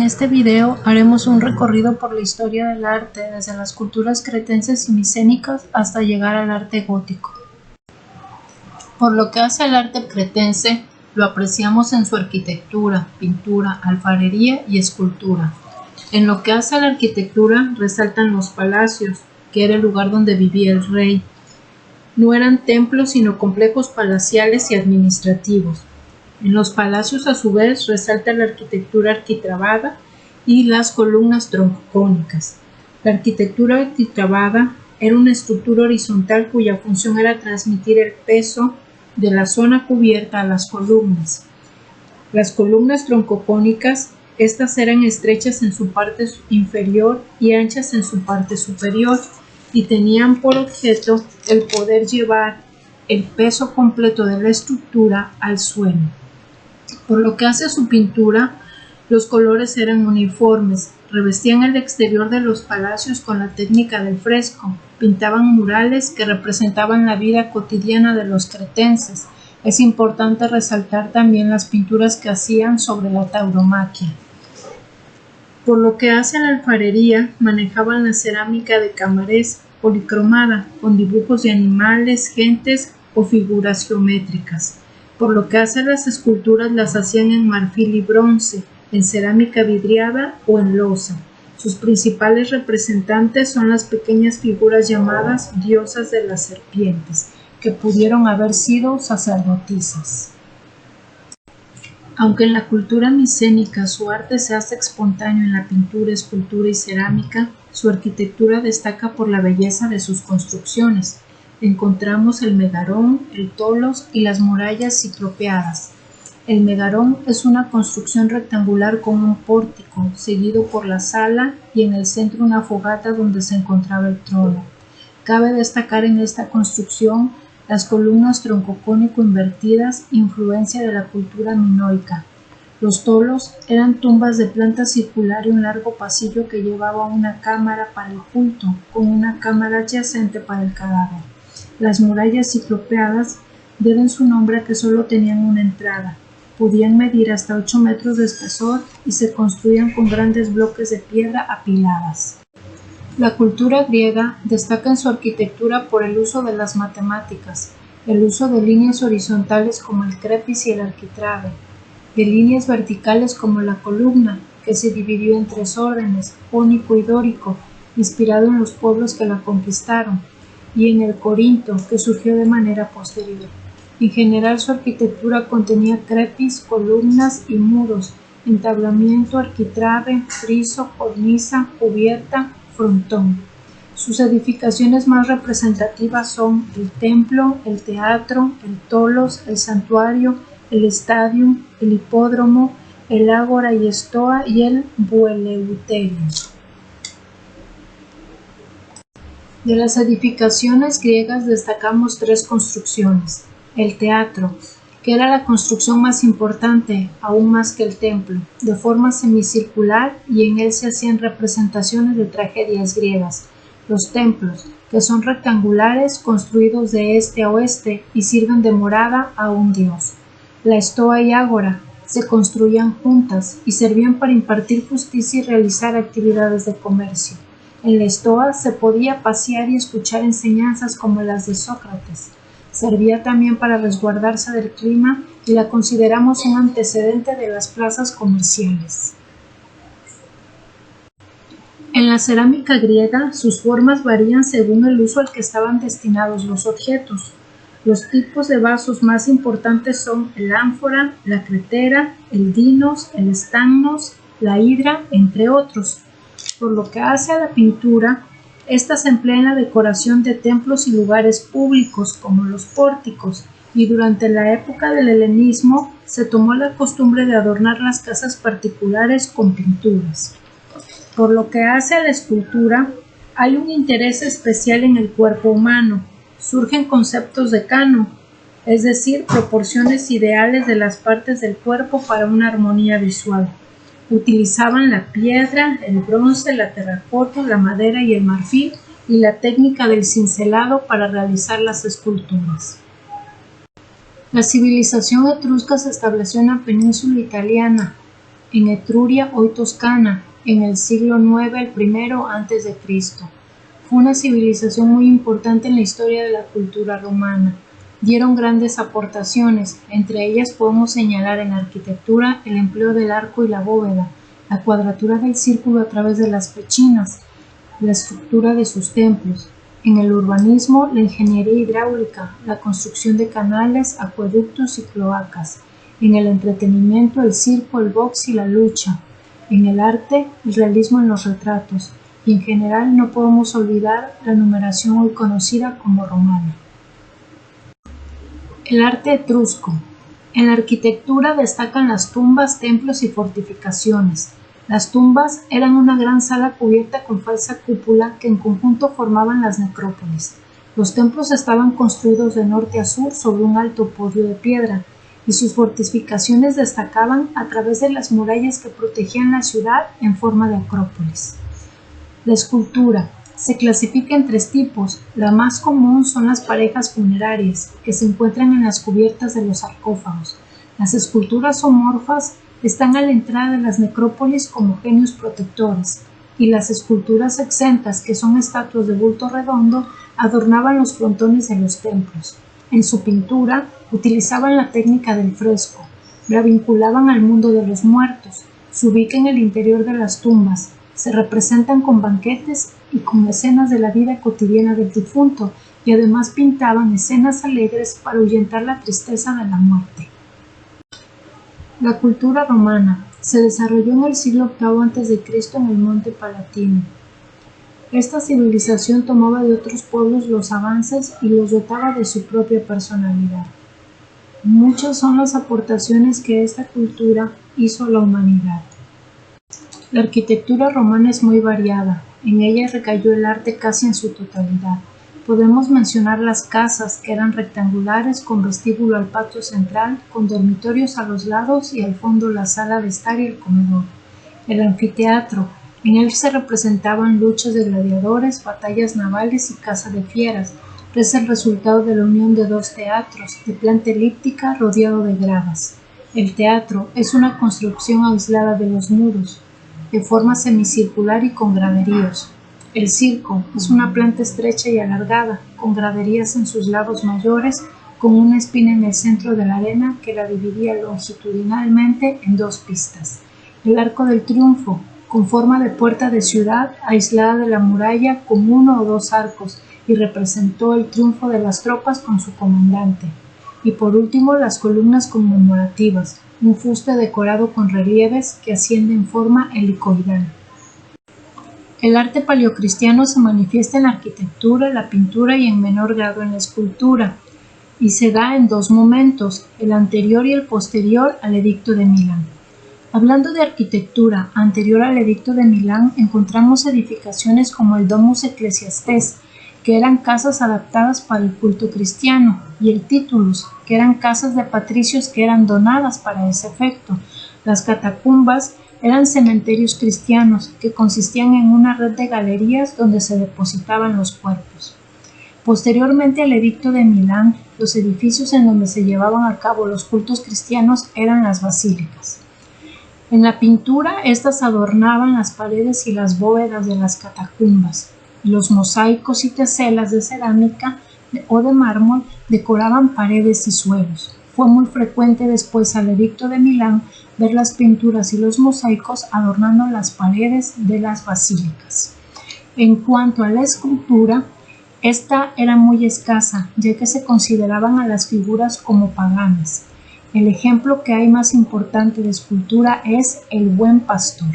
este video haremos un recorrido por la historia del arte desde las culturas cretenses y micénicas hasta llegar al arte gótico. Por lo que hace al arte cretense, lo apreciamos en su arquitectura, pintura, alfarería y escultura. En lo que hace a la arquitectura resaltan los palacios, que era el lugar donde vivía el rey. No eran templos sino complejos palaciales y administrativos. En los palacios a su vez resalta la arquitectura arquitrabada y las columnas troncocónicas. La arquitectura arquitrabada era una estructura horizontal cuya función era transmitir el peso de la zona cubierta a las columnas. Las columnas troncocónicas, estas eran estrechas en su parte inferior y anchas en su parte superior y tenían por objeto el poder llevar el peso completo de la estructura al suelo. Por lo que hace a su pintura, los colores eran uniformes, revestían el exterior de los palacios con la técnica del fresco, pintaban murales que representaban la vida cotidiana de los cretenses. Es importante resaltar también las pinturas que hacían sobre la tauromaquia. Por lo que hace a la alfarería, manejaban la cerámica de camarés policromada, con dibujos de animales, gentes o figuras geométricas. Por lo que hace a las esculturas, las hacían en marfil y bronce, en cerámica vidriada o en loza. Sus principales representantes son las pequeñas figuras llamadas diosas de las serpientes, que pudieron haber sido sacerdotisas. Aunque en la cultura micénica su arte se hace espontáneo en la pintura, escultura y cerámica, su arquitectura destaca por la belleza de sus construcciones. Encontramos el megarón, el tolos y las murallas ciclopeadas. El megarón es una construcción rectangular con un pórtico, seguido por la sala y en el centro una fogata donde se encontraba el trono. Cabe destacar en esta construcción las columnas troncocónico invertidas, influencia de la cultura minoica. Los tolos eran tumbas de planta circular y un largo pasillo que llevaba una cámara para el culto, con una cámara adyacente para el cadáver. Las murallas ciclopeadas deben su nombre a que solo tenían una entrada. Podían medir hasta 8 metros de espesor y se construían con grandes bloques de piedra apiladas. La cultura griega destaca en su arquitectura por el uso de las matemáticas, el uso de líneas horizontales como el crepis y el arquitrabe, de líneas verticales como la columna, que se dividió en 3 órdenes, jónico y dórico, inspirado en los pueblos que la conquistaron, y en el corinto, que surgió de manera posterior. En general, su arquitectura contenía crepis, columnas y muros, entablamiento, arquitrabe, friso, cornisa, cubierta, frontón. Sus edificaciones más representativas son el templo, el teatro, el tolos, el santuario, el estadium, el hipódromo, el ágora y estoa y el bueleuterio. De las edificaciones griegas destacamos 3 construcciones. El teatro, que era la construcción más importante, aún más que el templo, de forma semicircular y en él se hacían representaciones de tragedias griegas. Los templos, que son rectangulares, construidos de este a oeste y sirven de morada a un dios. La estoa y ágora se construían juntas y servían para impartir justicia y realizar actividades de comercio. En la estoa se podía pasear y escuchar enseñanzas como las de Sócrates. Servía también para resguardarse del clima y la consideramos un antecedente de las plazas comerciales. En la cerámica griega, sus formas varían según el uso al que estaban destinados los objetos. Los tipos de vasos más importantes son el ánfora, la cretera, el dinos, el stagnos, la hidra, entre otros. Por lo que hace a la pintura, esta se emplea en la decoración de templos y lugares públicos como los pórticos, y durante la época del helenismo se tomó la costumbre de adornar las casas particulares con pinturas. Por lo que hace a la escultura, hay un interés especial en el cuerpo humano. Surgen conceptos de Kano, es decir, proporciones ideales de las partes del cuerpo para una armonía visual. Utilizaban la piedra, el bronce, la terracota, la madera y el marfil y la técnica del cincelado para realizar las esculturas. La civilización etrusca se estableció en la península italiana, en Etruria, hoy Toscana, en el siglo IX, el primero antes de Cristo. Fue una civilización muy importante en la historia de la cultura romana. Dieron grandes aportaciones, entre ellas podemos señalar en la arquitectura el empleo del arco y la bóveda, la cuadratura del círculo a través de las pechinas, la estructura de sus templos. En el urbanismo, la ingeniería hidráulica, la construcción de canales, acueductos y cloacas. En el entretenimiento, el circo, el box y la lucha. En el arte, el realismo en los retratos. Y en general no podemos olvidar la numeración hoy conocida como romana. El arte etrusco. En la arquitectura destacan las tumbas, templos y fortificaciones. Las tumbas eran una gran sala cubierta con falsa cúpula que en conjunto formaban las necrópolis. Los templos estaban construidos de norte a sur sobre un alto podio de piedra, y sus fortificaciones destacaban a través de las murallas que protegían la ciudad en forma de acrópolis. La escultura se clasifica en 3 tipos. La más común son las parejas funerarias, que se encuentran en las cubiertas de los sarcófagos. Las esculturas zoomorfas están a la entrada de las necrópolis como genios protectores, y las esculturas exentas, que son estatuas de bulto redondo, adornaban los frontones de los templos. En su pintura utilizaban la técnica del fresco, la vinculaban al mundo de los muertos, se ubica en el interior de las tumbas, se representan con banquetes y con escenas de la vida cotidiana del difunto, y además pintaban escenas alegres para ahuyentar la tristeza de la muerte. La cultura romana se desarrolló en el siglo VIII a.C. en el Monte Palatino. Esta civilización tomaba de otros pueblos los avances y los dotaba de su propia personalidad. Muchas son las aportaciones que esta cultura hizo a la humanidad. La arquitectura romana es muy variada, en ella recayó el arte casi en su totalidad. Podemos mencionar las casas, que eran rectangulares con vestíbulo al patio central, con dormitorios a los lados y al fondo la sala de estar y el comedor. El anfiteatro, en él se representaban luchas de gladiadores, batallas navales y caza de fieras. Es el resultado de la unión de 2 teatros, de planta elíptica rodeado de gradas. El teatro es una construcción aislada de los muros, de forma semicircular y con graderíos. El circo es una planta estrecha y alargada, con graderías en sus lados mayores, con una espina en el centro de la arena que la dividía longitudinalmente en 2 pistas. El Arco del Triunfo, con forma de puerta de ciudad, aislada de la muralla con 1 o 2 arcos, y representó el triunfo de las tropas con su comandante. Y por último, las columnas conmemorativas, un fuste decorado con relieves que asciende en forma helicoidal. El arte paleocristiano se manifiesta en la arquitectura, la pintura y en menor grado en la escultura, y se da en 2 momentos, el anterior y el posterior al Edicto de Milán. Hablando de arquitectura anterior al Edicto de Milán, encontramos edificaciones como el Domus Ecclesiastes, que eran casas adaptadas para el culto cristiano, y el Titulus, que eran casas de patricios que eran donadas para ese efecto. Las catacumbas eran cementerios cristianos que consistían en una red de galerías donde se depositaban los cuerpos. Posteriormente al Edicto de Milán, los edificios en donde se llevaban a cabo los cultos cristianos eran las basílicas. En la pintura, estas adornaban las paredes y las bóvedas de las catacumbas. Los mosaicos y teselas de cerámica o de mármol decoraban paredes y suelos. Fue muy frecuente después al Edicto de Milán ver las pinturas y los mosaicos adornando las paredes de las basílicas. En cuanto a la escultura, esta era muy escasa, ya que se consideraban a las figuras como paganas. El ejemplo que hay más importante de escultura es el Buen Pastor.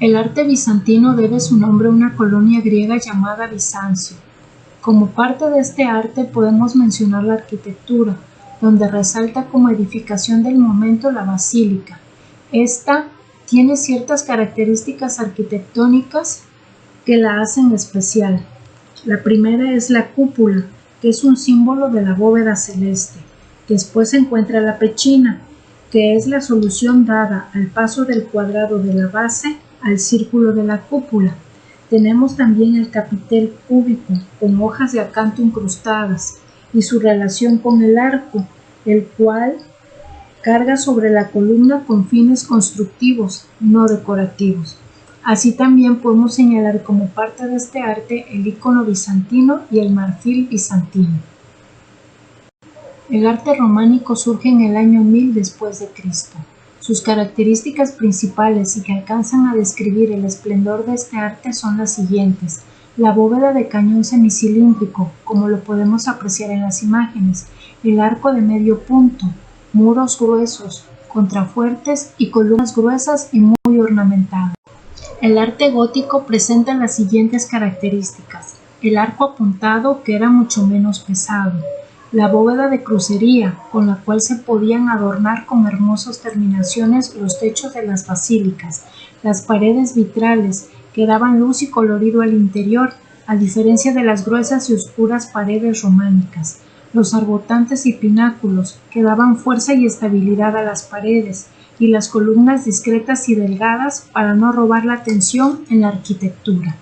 El arte bizantino debe su nombre a una colonia griega llamada Bizancio. Como parte de este arte podemos mencionar la arquitectura, donde resalta como edificación del momento la basílica. Esta tiene ciertas características arquitectónicas que la hacen especial. La primera es la cúpula, que es un símbolo de la bóveda celeste. Después se encuentra la pechina, que es la solución dada al paso del cuadrado de la base al círculo de la cúpula. Tenemos también el capitel cúbico, con hojas de acanto incrustadas, y su relación con el arco, el cual carga sobre la columna con fines constructivos, no decorativos. Así también podemos señalar como parte de este arte el icono bizantino y el marfil bizantino. El arte románico surge en el año 1000 después de Cristo. Sus características principales y que alcanzan a describir el esplendor de este arte son las siguientes: la bóveda de cañón semicilíndrico, como lo podemos apreciar en las imágenes, el arco de medio punto, muros gruesos, contrafuertes y columnas gruesas y muy ornamentadas. El arte gótico presenta las siguientes características: el arco apuntado, que era mucho menos pesado, la bóveda de crucería, con la cual se podían adornar con hermosas terminaciones los techos de las basílicas, las paredes vitrales, que daban luz y colorido al interior, a diferencia de las gruesas y oscuras paredes románicas, los arbotantes y pináculos, que daban fuerza y estabilidad a las paredes, y las columnas discretas y delgadas para no robar la atención en la arquitectura.